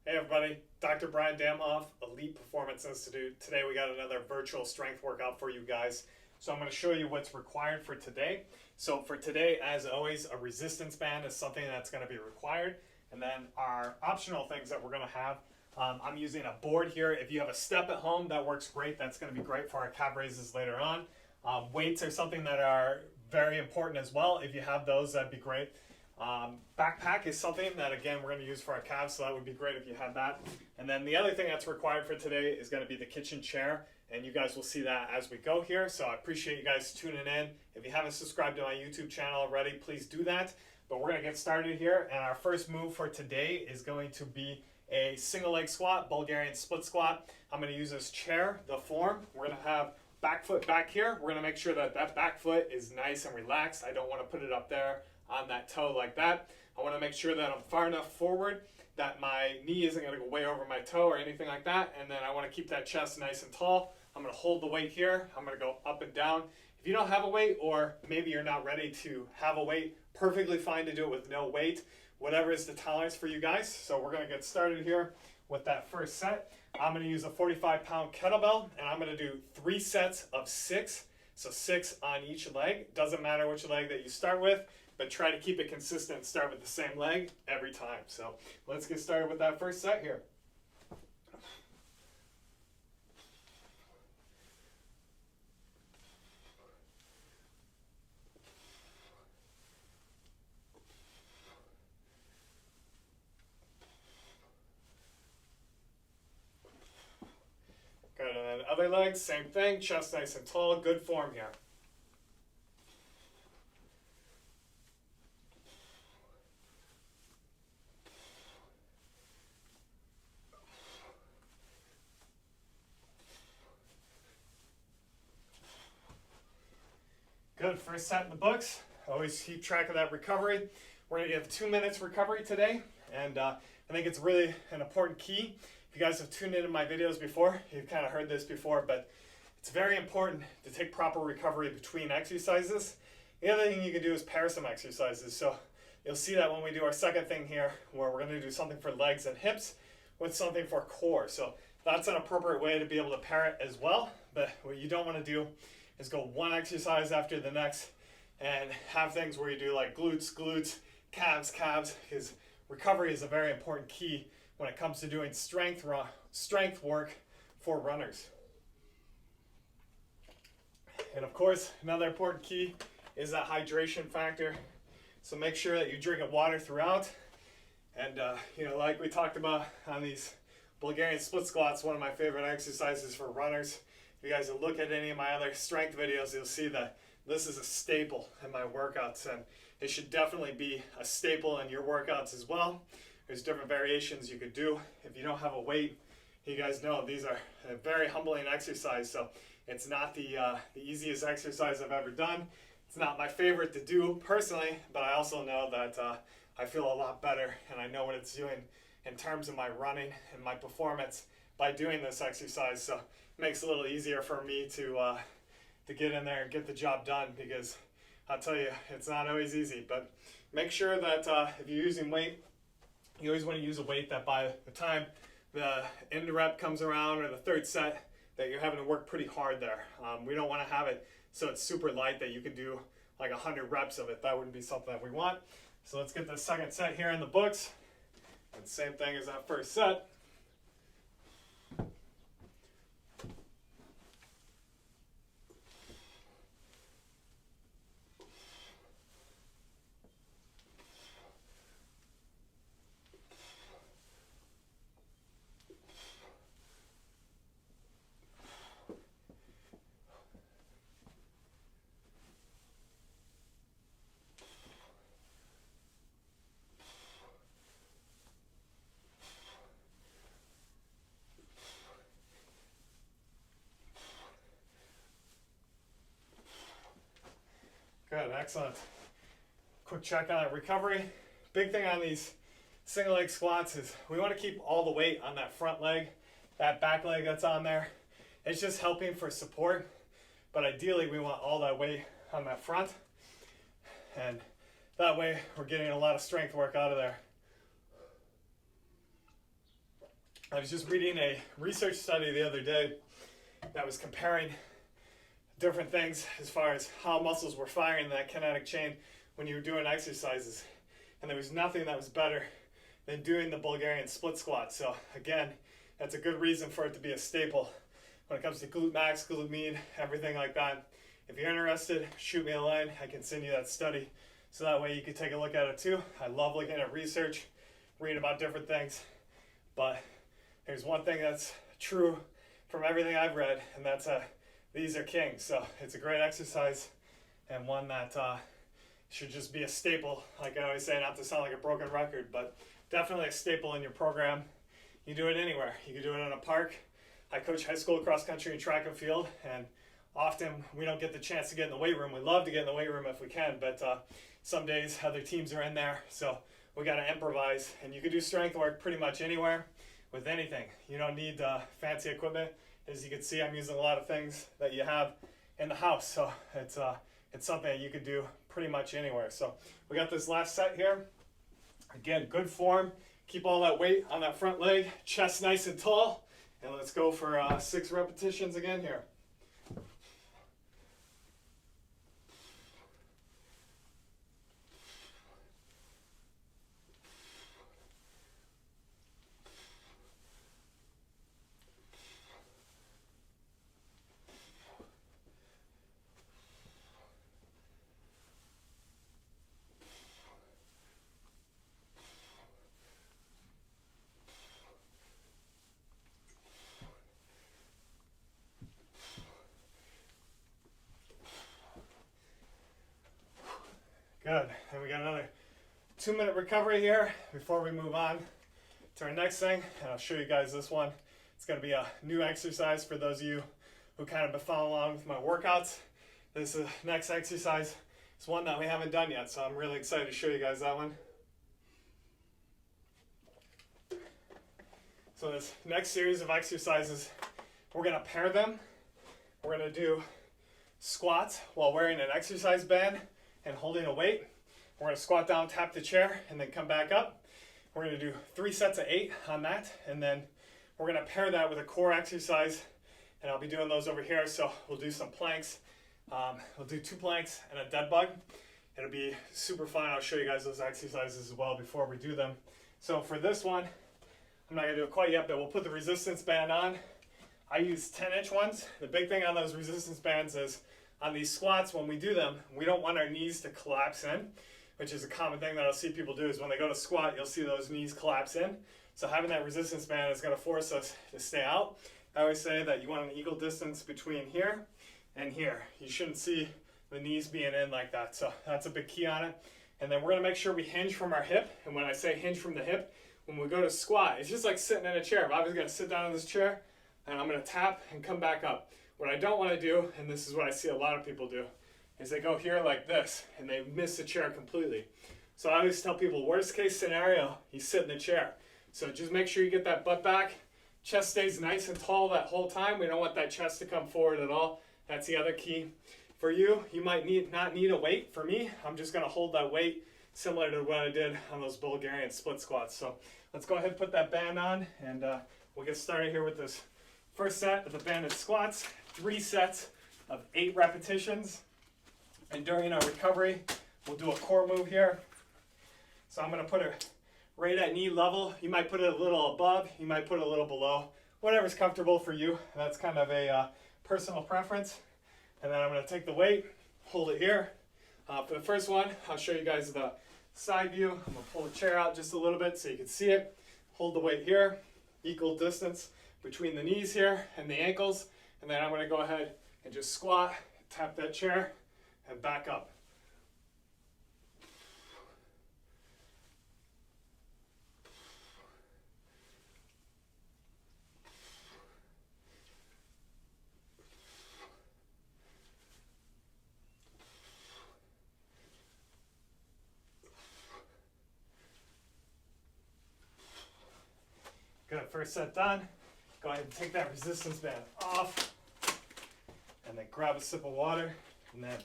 Hey everybody, Dr. Brian Damhoff, Elite Performance Institute. Today we got another virtual strength workout for you guys. So I'm going to show you what's required for today. So for today, as always, a resistance band is something that's going to be required. And then our optional things that we're going to have, I'm using a board here. If you have a step at home, that works great. That's going to be great for our calf raises later on. Weights are something that are very important as well. If you have those, that'd be great. Backpack is something that, again, we're going to use for our calves, so that would be great if you had that. And then the other thing that's required for today is going to be the kitchen chair, and you guys will see that as we go here. So I appreciate you guys tuning in. If you haven't subscribed to my YouTube channel already, please do that. But we're going to get started here, and our first move for today is going to be a single leg squat, Bulgarian split squat. I'm going to use this chair, the form. We're going to have back foot back here. We're going to make sure that that back foot is nice and relaxed. I don't want to put it up there on that toe like that. I want to make sure that I'm far enough forward that my knee isn't going to go way over my toe or anything like that. And then I want to keep that chest nice and tall. I'm going to hold the weight here. I'm going to go up and down. If you don't have a weight, or maybe you're not ready to have a weight, perfectly fine to do it with no weight. Whatever is the tolerance for you guys. So we're going to get started here with that first set. I'm going to use a 45-pound kettlebell, and I'm going to do 3 sets of 6. So 6 on each leg. Doesn't matter which leg that you start with, but try to keep it consistent and start with the same leg every time. So let's get started with that first set here. Good, and then other leg, same thing, chest nice and tall, good form here. Good, first set in the books. Always keep track of that recovery. We're going to give 2 minutes recovery today, and I think it's really an important key. If you guys have tuned into my videos before, you've kind of heard this before, but it's very important to take proper recovery between exercises. The other thing you can do is pair some exercises. So you'll see that when we do our second thing here, where we're going to do something for legs and hips with something for core. So that's an appropriate way to be able to pair it as well. But what you don't want to do is go one exercise after the next and have things where you do like glutes, calves, because recovery is a very important key when it comes to doing strength work for runners. And of course, another important key is that hydration factor. So make sure that you're drinking water throughout. And like we talked about on these Bulgarian split squats, one of my favorite exercises for runners. If you guys look at any of my other strength videos, you'll see that this is a staple in my workouts, and it should definitely be a staple in your workouts as well. There's different variations you could do. If you don't have a weight, you guys know these are a very humbling exercise, so it's not the easiest exercise I've ever done. It's not my favorite to do personally, but I also know that I feel a lot better, and I know what it's doing in terms of my running and my performance by doing this exercise. So it makes it a little easier for me to get in there and get the job done, because I'll tell you, it's not always easy. But make sure that if you're using weight, you always want to use a weight that by the time the end rep comes around or the third set, that you're having to work pretty hard there. We don't want to have it so it's super light that you can do like 100 reps of it. That wouldn't be something that we want. So let's get the second set here in the books. And same thing as that first set. Good, excellent. Quick check on that recovery. Big thing on these single leg squats is we want to keep all the weight on that front leg, that back leg that's on there. It's just helping for support, but ideally we want all that weight on that front, and that way we're getting a lot of strength work out of there. I was just reading a research study the other day that was comparing different things as far as how muscles were firing in that kinetic chain when you were doing exercises. And there was nothing that was better than doing the Bulgarian split squat. So again, that's a good reason for it to be a staple when it comes to glute max, glute med, everything like that. If you're interested, shoot me a line. I can send you that study so that way you can take a look at it too. I love looking at research, reading about different things. But there's one thing that's true from everything I've read, and that's these are kings. So it's a great exercise and one that should just be a staple. Like I always say, not to sound like a broken record, but definitely a staple in your program. You do it anywhere. You can do it in a park. I coach high school cross country and track and field, and often we don't get the chance to get in the weight room. We love to get in the weight room if we can, but some days other teams are in there, so we got to improvise. And you can do strength work pretty much anywhere with anything. You don't need fancy equipment. As you can see, I'm using a lot of things that you have in the house, so it's something that you could do pretty much anywhere. So we got this last set here. Again, good form. Keep all that weight on that front leg, chest nice and tall, and let's go for 6 repetitions again here. Good. And we got another 2-minute recovery here before we move on to our next thing. And I'll show you guys this one. It's going to be a new exercise for those of you who kind of been following along with my workouts. This next exercise is one that we haven't done yet, so I'm really excited to show you guys that one. So this next series of exercises, we're going to pair them. We're going to do squats while wearing an exercise band and holding a weight. We're going to squat down, tap the chair, and then come back up. We're going to do 3 sets of 8 on that, and then we're going to pair that with a core exercise, and I'll be doing those over here. So we'll do some planks. We'll do 2 planks and a dead bug. It'll be super fun. I'll show you guys those exercises as well before we do them. So for this one, I'm not going to do it quite yet, but we'll put the resistance band on. I use 10-inch ones. The big thing on those resistance bands is on these squats, when we do them, we don't want our knees to collapse in, which is a common thing that I'll see people do is when they go to squat, you'll see those knees collapse in. So having that resistance band is going to force us to stay out. I always say that you want an equal distance between here and here. You shouldn't see the knees being in like that. So that's a big key on it. And then we're going to make sure we hinge from our hip. And when I say hinge from the hip, when we go to squat, it's just like sitting in a chair. I'm always going to sit down in this chair, and I'm going to tap and come back up. What I don't want to do, and this is what I see a lot of people do, is they go here like this, and they miss the chair completely. So I always tell people, worst case scenario, you sit in the chair. So just make sure you get that butt back. Chest stays nice and tall that whole time. We don't want that chest to come forward at all. That's the other key. For you, you might not need a weight. For me, I'm just going to hold that weight similar to what I did on those Bulgarian split squats. So let's go ahead and put that band on, and we'll get started here with this first set of the banded squats. 3 sets of 8 repetitions. And during our recovery, we'll do a core move here. So I'm going to put it right at knee level. You might put it a little above. You might put it a little below. Whatever's comfortable for you. That's kind of a personal preference. And then I'm going to take the weight, hold it here. For the first one, I'll show you guys the side view. I'm going to pull the chair out just a little bit so you can see it. Hold the weight here. Equal distance between the knees here and the ankles. And then I'm going to go ahead and just squat, tap that chair, and back up. Good, first set done. Go ahead and take that resistance band off, and then grab a sip of water. And then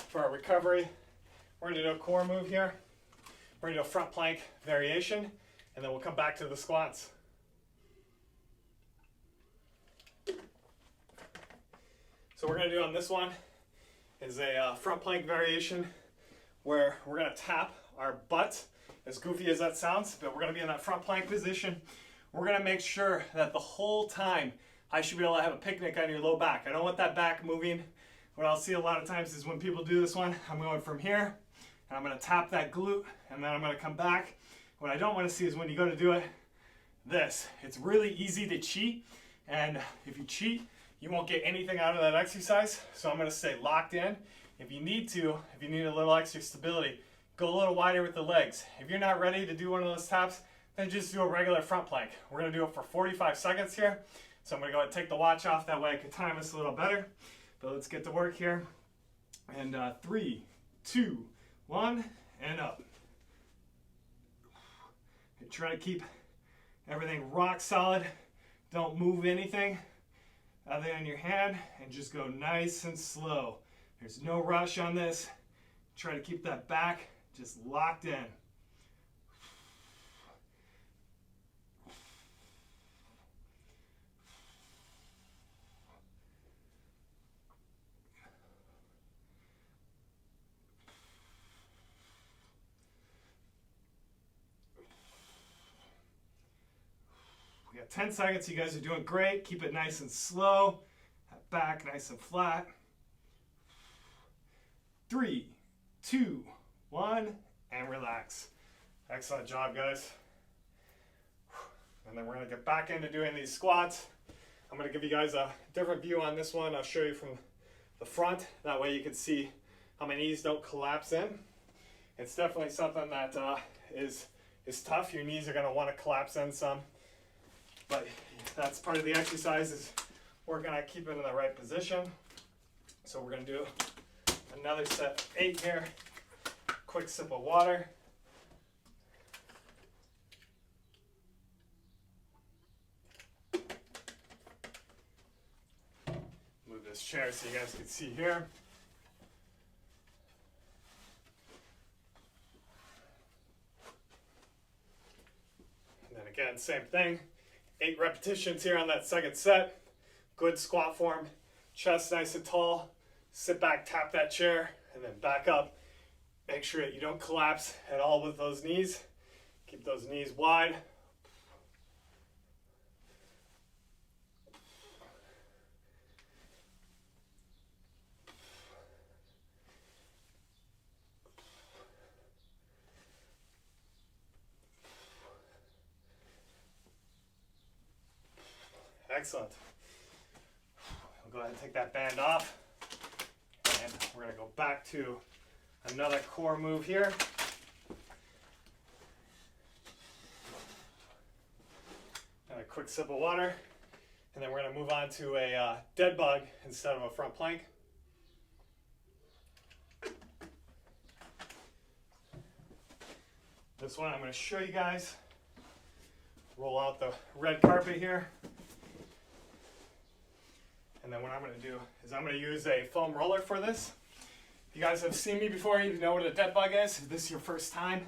for our recovery, we're going to do a core move here. We're going to do a front plank variation, and then we'll come back to the squats. So we're going to do on this one is a front plank variation where we're going to tap our butt, as goofy as that sounds, but we're going to be in that front plank position. We're going to make sure that the whole time I should be able to have a picnic on your low back. I don't want that back moving. What I'll see a lot of times is when people do this one, I'm going from here, and I'm going to tap that glute, and then I'm going to come back. What I don't want to see is when you go to do it, this. It's really easy to cheat, and if you cheat, you won't get anything out of that exercise. So I'm going to stay locked in. If you need a little extra stability, go a little wider with the legs. If you're not ready to do one of those taps, then just do a regular front plank. We're going to do it for 45 seconds here. So I'm going to go ahead and take the watch off, that way I can time this a little better. But let's get to work here. And 3, 2, 1, and up. And try to keep everything rock solid. Don't move anything other than your hand, and just go nice and slow. There's no rush on this. Try to keep that back just locked in. We got 10 seconds. You guys are doing great. Keep it nice and slow. Back nice and flat. 3, 2, 1, and relax. Excellent job, guys. And then we're going to get back into doing these squats. I'm going to give you guys a different view on this one. I'll show you from the front. That way you can see how my knees don't collapse in. It's definitely something that is tough. Your knees are going to want to collapse in some. But that's part of the exercise, is working on keeping in the right position. So we're going to do another set of 8 here. Quick sip of water. Move this chair so you guys can see here. And then again, same thing. 8 repetitions here on that second set. Good squat form. Chest nice and tall. Sit back, tap that chair, and then back up. Make sure that you don't collapse at all with those knees. Keep those knees wide. Excellent. We'll go ahead and take that band off. And we're going to go back to another core move here. And a quick sip of water. And then we're going to move on to a dead bug instead of a front plank. This one I'm going to show you guys. Roll out the red carpet here. And then what I'm going to do is I'm going to use a foam roller for this. If you guys have seen me before, you know what a dead bug is. If this is your first time,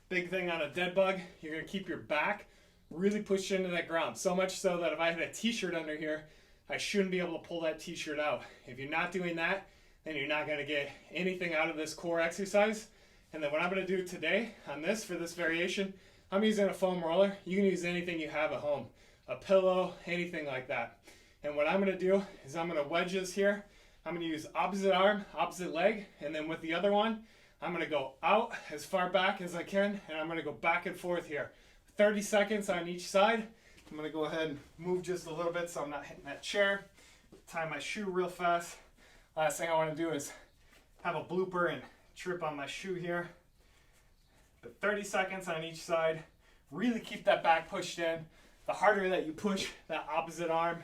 big thing on a dead bug, you're going to keep your back really pushed into that ground. So much so that if I had a t-shirt under here, I shouldn't be able to pull that t-shirt out. If you're not doing that, then you're not going to get anything out of this core exercise. And then what I'm going to do today on this, for this variation, I'm using a foam roller. You can use anything you have at home. A pillow, anything like that. And what I'm going to do is I'm going to wedge this here. I'm going to use opposite arm, opposite leg, and then with the other one, I'm going to go out as far back as I can, and I'm going to go back and forth here. 30 seconds on each side. I'm going to go ahead and move just a little bit so I'm not hitting that chair. Tie my shoe real fast. Last thing I want to do is have a blooper and trip on my shoe here. But 30 seconds on each side. Really keep that back pushed in. The harder that you push that opposite arm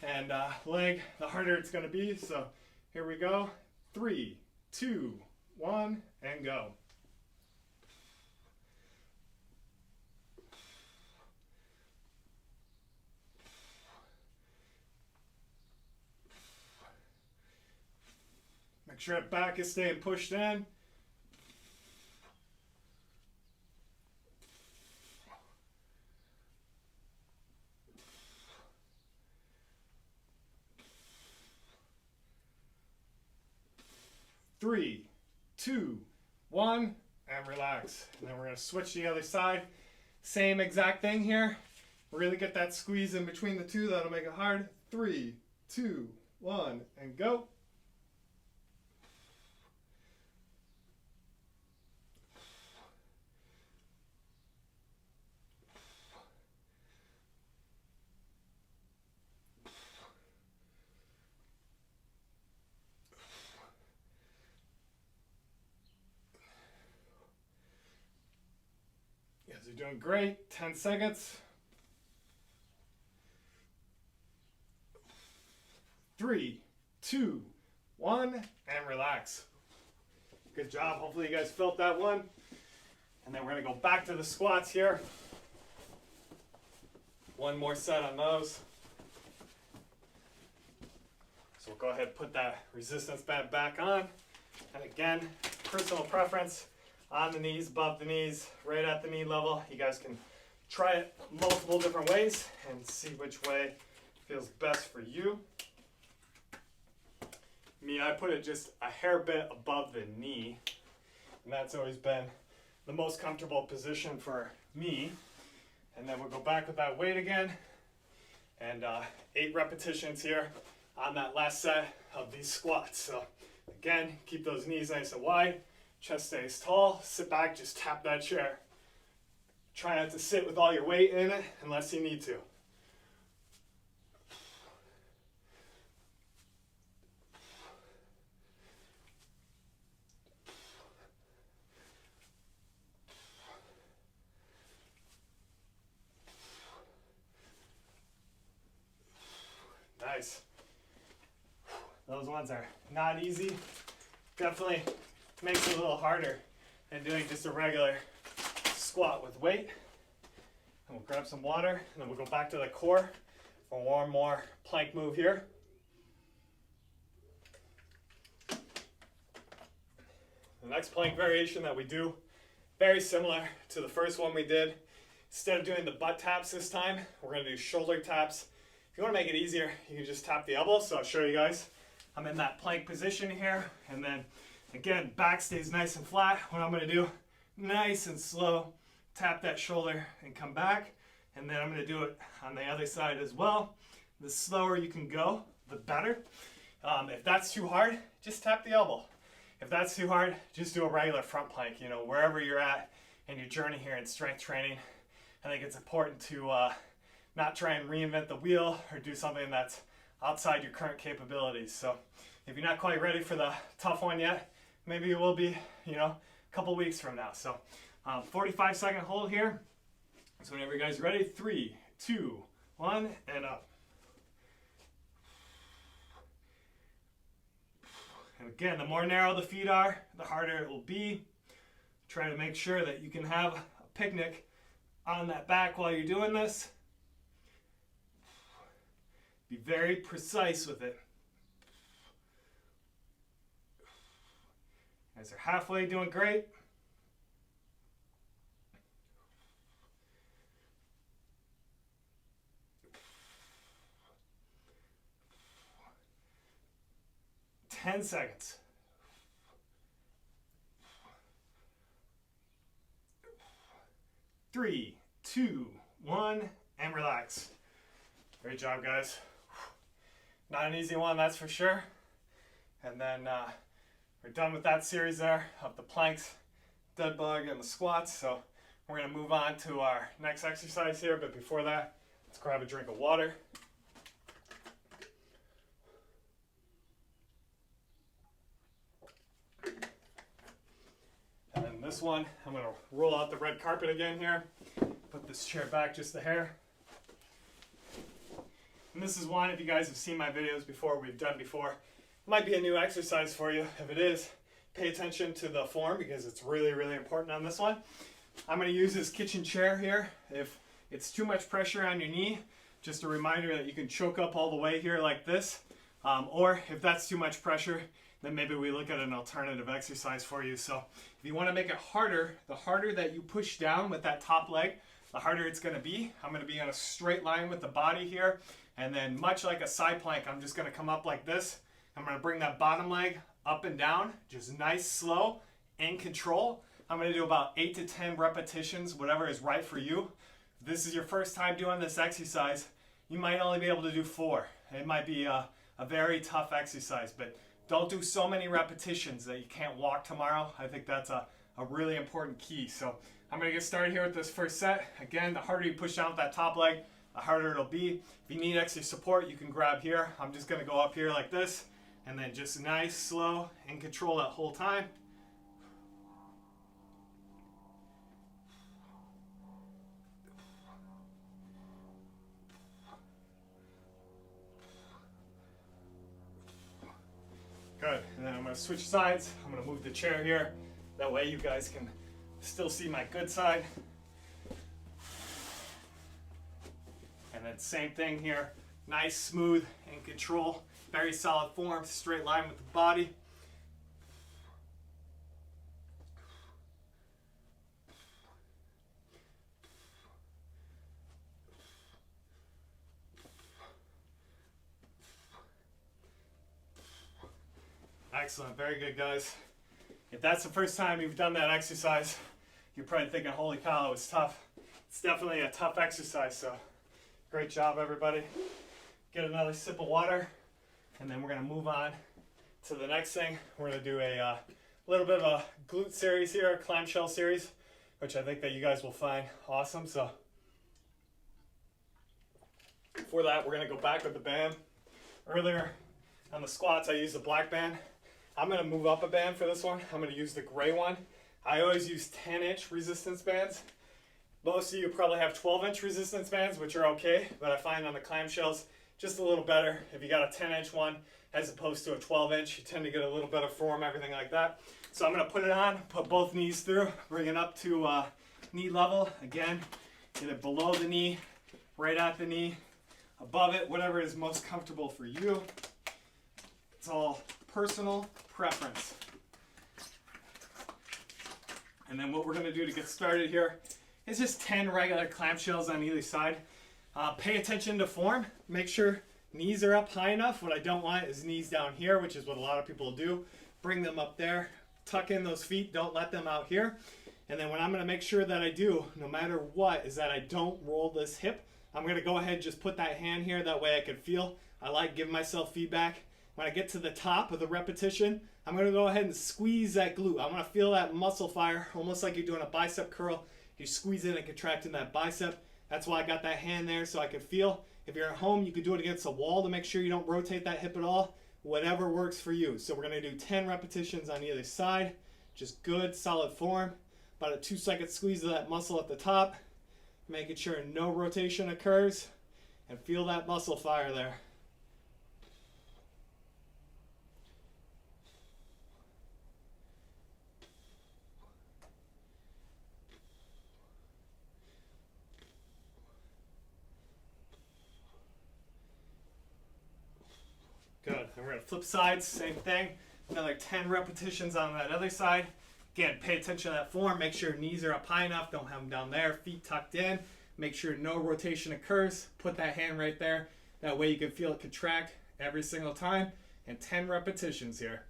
and leg, the harder it's going to be. So here we go. 3, 2, 1, and go. Make sure that back is staying pushed in. 3, 2, 1, and relax. And then we're going to switch to the other side. Same exact thing here. Really get that squeeze in between the two. That'll make it hard. 3, 2, 1, and go. You guys are doing great. 10 seconds. 3, 2, 1, and relax. Good job. Hopefully you guys felt that one. And then we're going to go back to the squats here. One more set on those. So we'll go ahead and put that resistance band back on. And again, personal preference, on the knees, above the knees, right at the knee level. You guys can try it multiple different ways and see which way feels best for you. Me, I put it just a hair bit above the knee, and that's always been the most comfortable position for me. And then we'll go back with that weight again, and 8 repetitions here on that last set of these squats. So again, keep those knees nice and wide, chest stays tall, sit back, just tap that chair. Try not to sit with all your weight in it unless you need to. Nice. Those ones are not easy. Definitely makes it a little harder than doing just a regular squat with weight. And we'll grab some water, and then we'll go back to the core for one more plank move here. The next plank variation that we do, very similar to the first one we did. Instead of doing the butt taps this time, we're going to do shoulder taps. If you want to make it easier, you can just tap the elbows. So I'll show you guys. I'm in that plank position here, and then again, back stays nice and flat. What I'm going to do, nice and slow, tap that shoulder and come back, and then I'm going to do it on the other side as well. The slower you can go, the better. If that's too hard, just tap the elbow. If that's too hard, just do a regular front plank. You know, wherever you're at in your journey here in strength training, I think it's important to not try and reinvent the wheel or do something that's outside your current capabilities. So if you're not quite ready for the tough one yet, maybe it will be, you know, a couple weeks from now. So 45-second hold here. So whenever you guys are ready, 3, 2, 1, and up. And again, the more narrow the feet are, the harder it will be. Try to make sure that you can have a picnic on that back while you're doing this. Be very precise with it. You guys are halfway, doing great. Ten seconds. 3, 2, 1, and relax. Great job, guys. Not an easy one, that's for sure. And then we're done with that series there of the planks, dead bug, and the squats. So we're going to move on to our next exercise here. But before that, let's grab a drink of water. And then this one, I'm going to roll out the red carpet again here. Put this chair back just a hair. And this is one, if you guys have seen my videos before, we've done before, it might be a new exercise for you. If it is, pay attention to the form because it's really, really important on this one. I'm going to use this kitchen chair here. If it's too much pressure on your knee, just a reminder that you can choke up all the way here like this. Or if that's too much pressure, then maybe we look at an alternative exercise for you. So if you want to make it harder, the harder that you push down with that top leg, the harder it's going to be. I'm going to be on a straight line with the body here. And then much like a side plank, I'm just going to come up like this. I'm going to bring that bottom leg up and down, just nice, slow, and control. I'm going to do about 8 to 10 repetitions, whatever is right for you. If this is your first time doing this exercise, you might only be able to do 4. It might be a very tough exercise, but don't do so many repetitions that you can't walk tomorrow. I think that's a really important key. So I'm going to get started here with this first set. Again, the harder you push down with that top leg, the harder it'll be. If you need extra support, you can grab here. I'm just going to go up here like this, and then just nice, slow, and control that whole time. Good, and then I'm going to switch sides. I'm going to move the chair here. That way you guys can still see my good side. And then same thing here. Nice, smooth, and control. Very solid form, straight line with the body. Excellent, very good, guys. If that's the first time you've done that exercise, you're probably thinking, holy cow, it was tough. It's definitely a tough exercise, so great job, everybody. Get another sip of water, and then we're going to move on to the next thing. We're going to do a little bit of a glute series here, a clamshell series, which I think that you guys will find awesome. So for that, we're going to go back with the band. Earlier on the squats, I used the black band. I'm going to move up a band for this one. I'm going to use the gray one. I always use 10-inch resistance bands. Most of you probably have 12-inch resistance bands, which are okay, but I find on the clamshells, just a little better. If you got a 10-inch one as opposed to a 12-inch, you tend to get a little better form, everything like that. So I'm going to put it on, put both knees through, bring it up to knee level. Again, either below the knee, right at the knee, above it, whatever is most comfortable for you. It's all personal preference. And then what we're going to do to get started here is just 10 regular clamshells on either side. Pay attention to form. Make sure knees are up high enough. What I don't want is knees down here, which is what a lot of people do. Bring them up there. Tuck in those feet. Don't let them out here. And then what I'm going to make sure that I do, no matter what, is that I don't roll this hip. I'm going to go ahead and just put that hand here. That way I can feel. I like giving myself feedback. When I get to the top of the repetition, I'm going to go ahead and squeeze that glute. I want to feel that muscle fire, almost like you're doing a bicep curl. You squeeze in and contract in that bicep. That's why I got that hand there, so I can feel. If you're at home, you can do it against a wall to make sure you don't rotate that hip at all. Whatever works for you. So we're going to do 10 repetitions on either side. Just good, solid form. About a 2-second squeeze of that muscle at the top. Making sure no rotation occurs. And feel that muscle fire there. Good. And we're going to flip sides, same thing. Another 10 repetitions on that other side. Again, pay attention to that form. Make sure knees are up high enough. Don't have them down there. Feet tucked in. Make sure no rotation occurs. Put that hand right there. That way you can feel it contract every single time. And 10 repetitions here.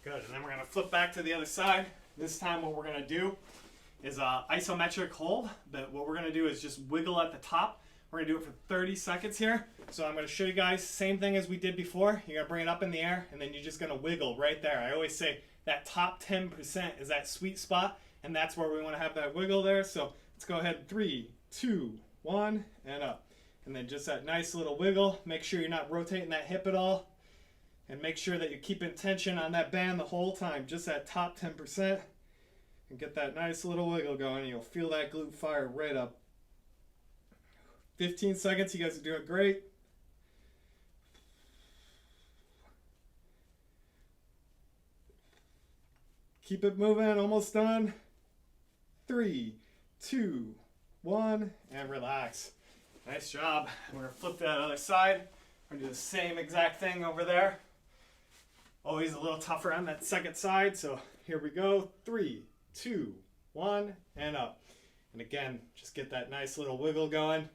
Good, and then we're going to flip back to the other side. This time what we're going to do is isometric hold, but what we're going to do is just wiggle at the top. We're going to do it for 30 seconds here. So I'm going to show you guys, same thing as we did before. You're going to bring it up in the air, and then you're just going to wiggle right there. I always say that top 10% is that sweet spot, and that's where we want to have that wiggle there. So let's go ahead, 3, 2, 1, and up. And then just that nice little wiggle. Make sure you're not rotating that hip at all. And make sure that you're keeping tension on that band the whole time, just that top 10%. And get that nice little wiggle going, and you'll feel that glute fire right up. 15 seconds, you guys are doing great. Keep it moving, almost done. 3, 2, 1, and relax. Nice job. We're going to flip to that other side. We're going to do the same exact thing over there. Always a little tougher on that second side. So here we go. 3, 2, 1, and up. And again, just get that nice little wiggle going.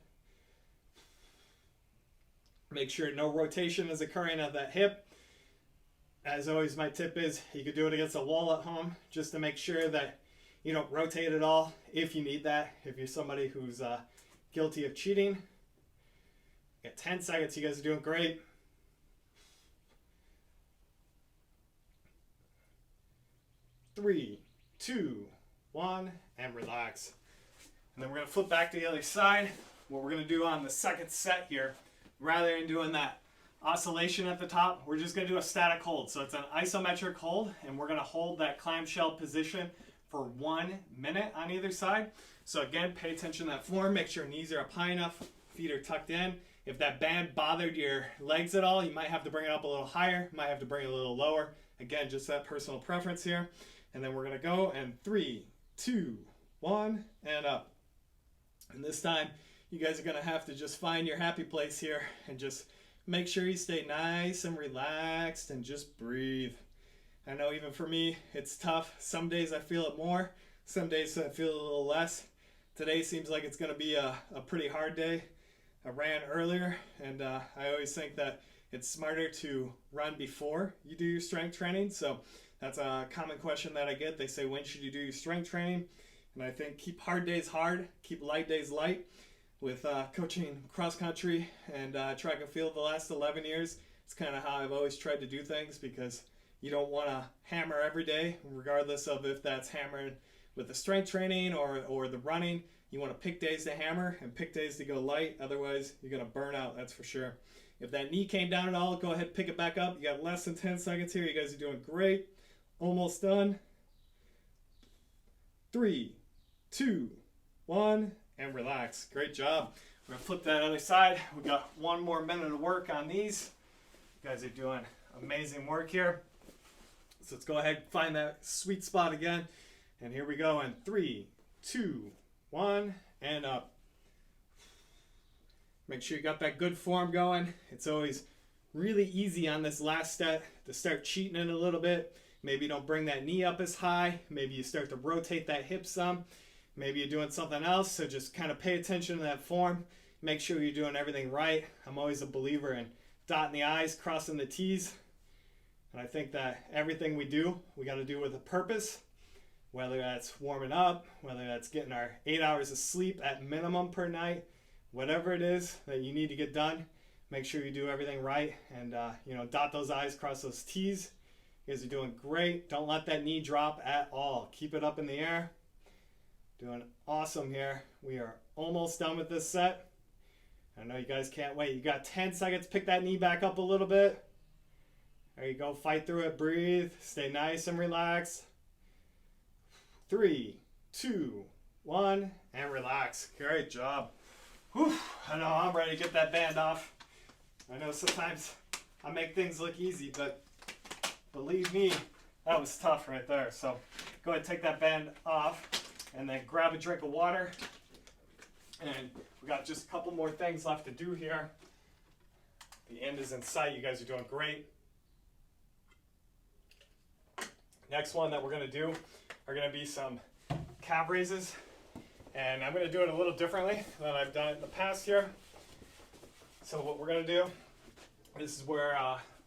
Make sure no rotation is occurring at that hip. As always, my tip is you could do it against a wall at home just to make sure that you don't rotate at all if you need that. If you're somebody who's guilty of cheating. Got 10 seconds. You guys are doing great. 3, 2, 1, and relax. And then we're going to flip back to the other side. What we're going to do on the second set here, rather than doing that oscillation at the top, we're just going to do a static hold. So it's an isometric hold, and we're going to hold that clamshell position for 1 minute on either side. So again, pay attention to that form. Make sure knees are up high enough, feet are tucked in. If that band bothered your legs at all, you might have to bring it up a little higher, might have to bring it a little lower. Again, just that personal preference here. And then we're going to go, and 3, 2, 1, and up. And this time, you guys are going to have to just find your happy place here and just make sure you stay nice and relaxed and just breathe. I know even for me, it's tough. Some days I feel it more. Some days I feel a little less. Today seems like it's going to be a pretty hard day. I ran earlier, and I always think that it's smarter to run before you do your strength training. So that's a common question that I get. They say, when should you do your strength training? And I think keep hard days hard, keep light days light. With coaching cross country and track and field the last 11 years, it's kind of how I've always tried to do things, because you don't want to hammer every day, regardless of if that's hammering with the strength training or the running. You want to pick days to hammer and pick days to go light. Otherwise, you're going to burn out, that's for sure. If that knee came down at all, go ahead, pick it back up. You got less than 10 seconds here. You guys are doing great. Almost done. 3, 2, 1, and relax. Great job. We're gonna flip that other side. We got 1 more minute of work on these. You guys are doing amazing work here. So let's go ahead and find that sweet spot again. And here we go in 3, 2, 1, and up. Make sure you got that good form going. It's always really easy on this last set to start cheating it a little bit. Maybe you don't bring that knee up as high. Maybe you start to rotate that hip some. Maybe you're doing something else, so just kind of pay attention to that form. Make sure you're doing everything right. I'm always a believer in dotting the I's, crossing the T's. And I think that everything we do, we got to do with a purpose. Whether that's warming up, whether that's getting our 8 hours of sleep at minimum per night, whatever it is that you need to get done, make sure you do everything right. And, dot those I's, cross those T's. You guys are doing great. Don't let that knee drop at all. Keep it up in the air. Doing awesome here. We are almost done with this set. I know you guys can't wait. You got 10 seconds. Pick that knee back up a little bit. There you go. Fight through it. Breathe. Stay nice and relaxed. 3, 2, 1, and relax. Great job. Whew. I know I'm ready to get that band off. I know sometimes I make things look easy, but believe me, that was tough right there. So go ahead and take that band off. And then grab a drink of water. And we got just a couple more things left to do here. The end is in sight. You guys are doing great. Next one that we're going to do are going to be some calf raises. And I'm going to do it a little differently than I've done it in the past here. So what we're going to do, this is where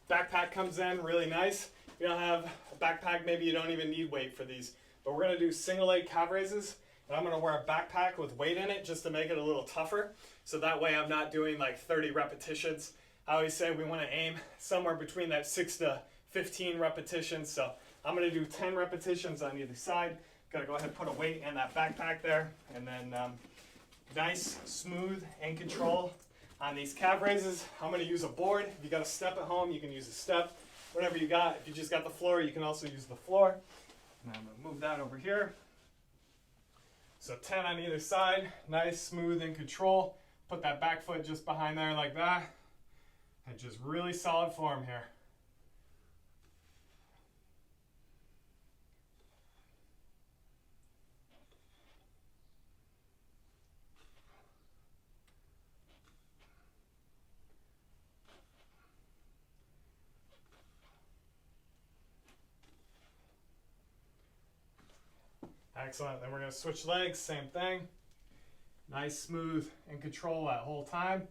backpack comes in really nice. If you don't have a backpack, maybe you don't even need weight for these. But we're going to do single leg calf raises, and I'm going to wear a backpack with weight in it just to make it a little tougher. So that way I'm not doing like 30 repetitions. I always say we want to aim somewhere between that 6 to 15 repetitions. So I'm going to do 10 repetitions on either side. Got to go ahead and put a weight in that backpack there. And then nice, smooth, and control on these calf raises. I'm going to use a board. If you got a step at home, you can use a step. Whatever you got. If you just got the floor, you can also use the floor. And I'm going to move that over here. So 10 on either side, nice, smooth, and control. Put that back foot just behind there like that. And just really solid form here. Excellent. Then we're going to switch legs, same thing. Nice, smooth, and control that whole time.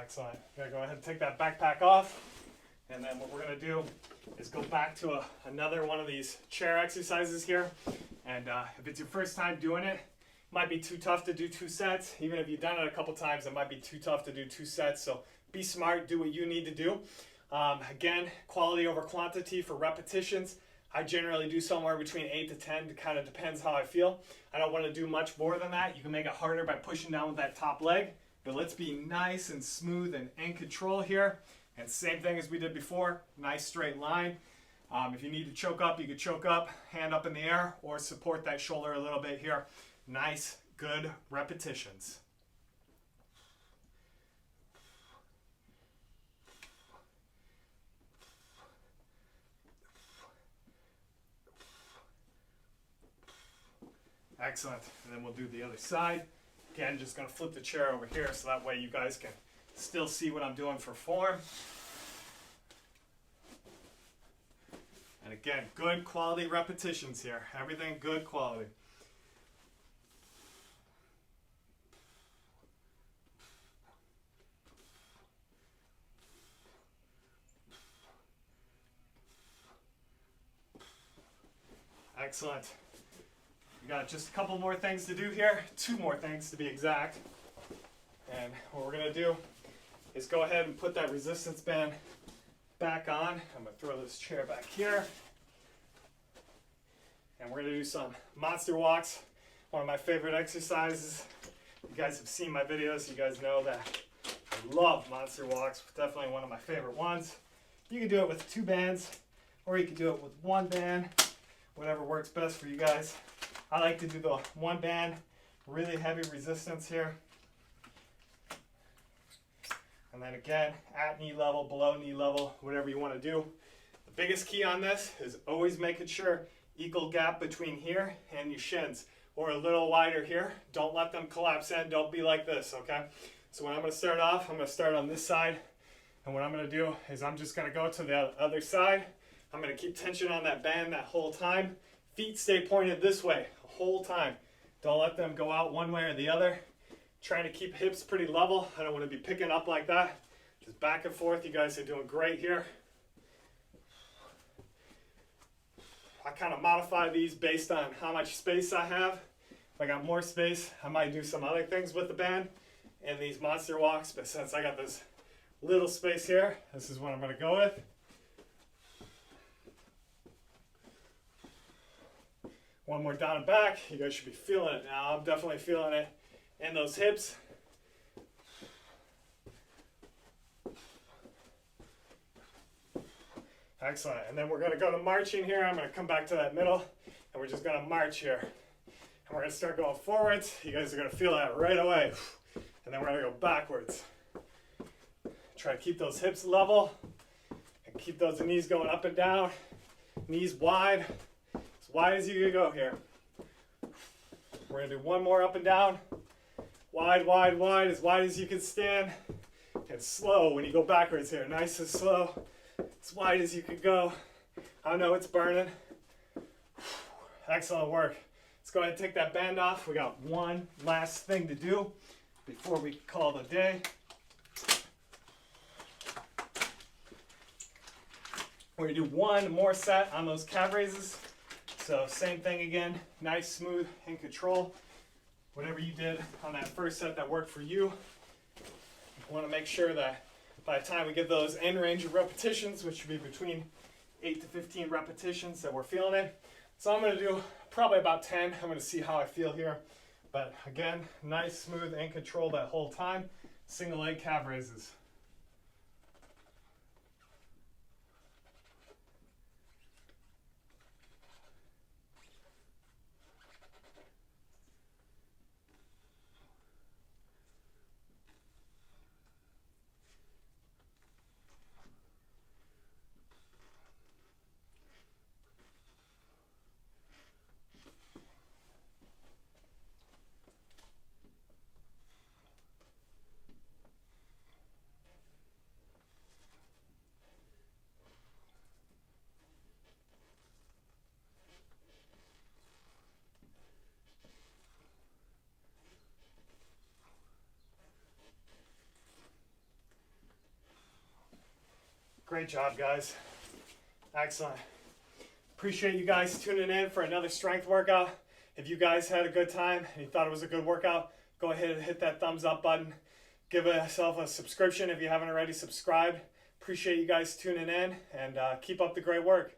Excellent. Gonna go ahead and take that backpack off. And then what we're gonna do is go back to another one of these chair exercises here. And if it's your first time doing it, might be too tough to do 2 sets. Even if you've done it a couple times, it might be too tough to do 2 sets. So be smart, do what you need to do. Again, quality over quantity for repetitions. I generally do somewhere between 8 to 10. It kind of depends how I feel. I don't want to do much more than that. You can make it harder by pushing down with that top leg. But let's be nice and smooth and in control here. And same thing as we did before, nice straight line. If you need to choke up, you can choke up, hand up in the air, or support that shoulder a little bit here. Nice, good repetitions. Excellent. And then we'll do the other side. Again, just going to flip the chair over here so that way you guys can still see what I'm doing for form. And again, good quality repetitions here. Everything good quality. Excellent. We got just a couple more things to do here. 2 more things to be exact. And what we're going to do is go ahead and put that resistance band back on. I'm going to throw this chair back here. And we're going to do some monster walks. One of my favorite exercises. You guys have seen my videos. You guys know that I love monster walks. Definitely one of my favorite ones. You can do it with 2 bands, or you can do it with 1 band. Whatever works best for you guys. I like to do the 1 band, really heavy resistance here. And then again, at knee level, below knee level, whatever you want to do. The biggest key on this is always making sure equal gap between here and your shins, or a little wider here. Don't let them collapse in. Don't be like this, okay? So when I'm going to start off, I'm going to start on this side. And what I'm going to do is I'm just going to go to the other side. I'm going to keep tension on that band that whole time. Feet stay pointed this way the whole time. Don't let them go out one way or the other. Trying to keep hips pretty level. I don't want to be picking up like that. Just back and forth. You guys are doing great here. I kind of modify these based on how much space I have. If I got more space, I might do some other things with the band and these monster walks. But since I got this little space here, this is what I'm going to go with. One more down and back. You guys should be feeling it now. I'm definitely feeling it in those hips. Excellent. And then we're going to go to marching here. I'm going to come back to that middle, and we're just going to march here. And we're going to start going forwards. You guys are going to feel that right away. And then we're going to go backwards. Try to keep those hips level and keep those knees going up and down. Knees wide. As wide as you can go here. We're going to do 1 more up and down. Wide, wide, wide, as wide as you can stand. And slow when you go backwards here. Nice and slow. As wide as you can go. I know it's burning. Excellent work. Let's go ahead and take that band off. We got one last thing to do before we call it a day. We're going to do 1 more set on those calf raises. So same thing again, nice, smooth, in control. Whatever you did on that first set that worked for you. You want to make sure that by the time we get those end range of repetitions, which should be between 8 to 15 repetitions, that we're feeling it. So I'm going to do probably about 10. I'm going to see how I feel here. But again, nice, smooth, in control that whole time. Single leg calf raises. Great job, guys. Excellent. Appreciate you guys tuning in for another strength workout. If you guys had a good time and you thought it was a good workout, go ahead and hit that thumbs up button. Give yourself a subscription if you haven't already subscribed. Appreciate you guys tuning in, and keep up the great work.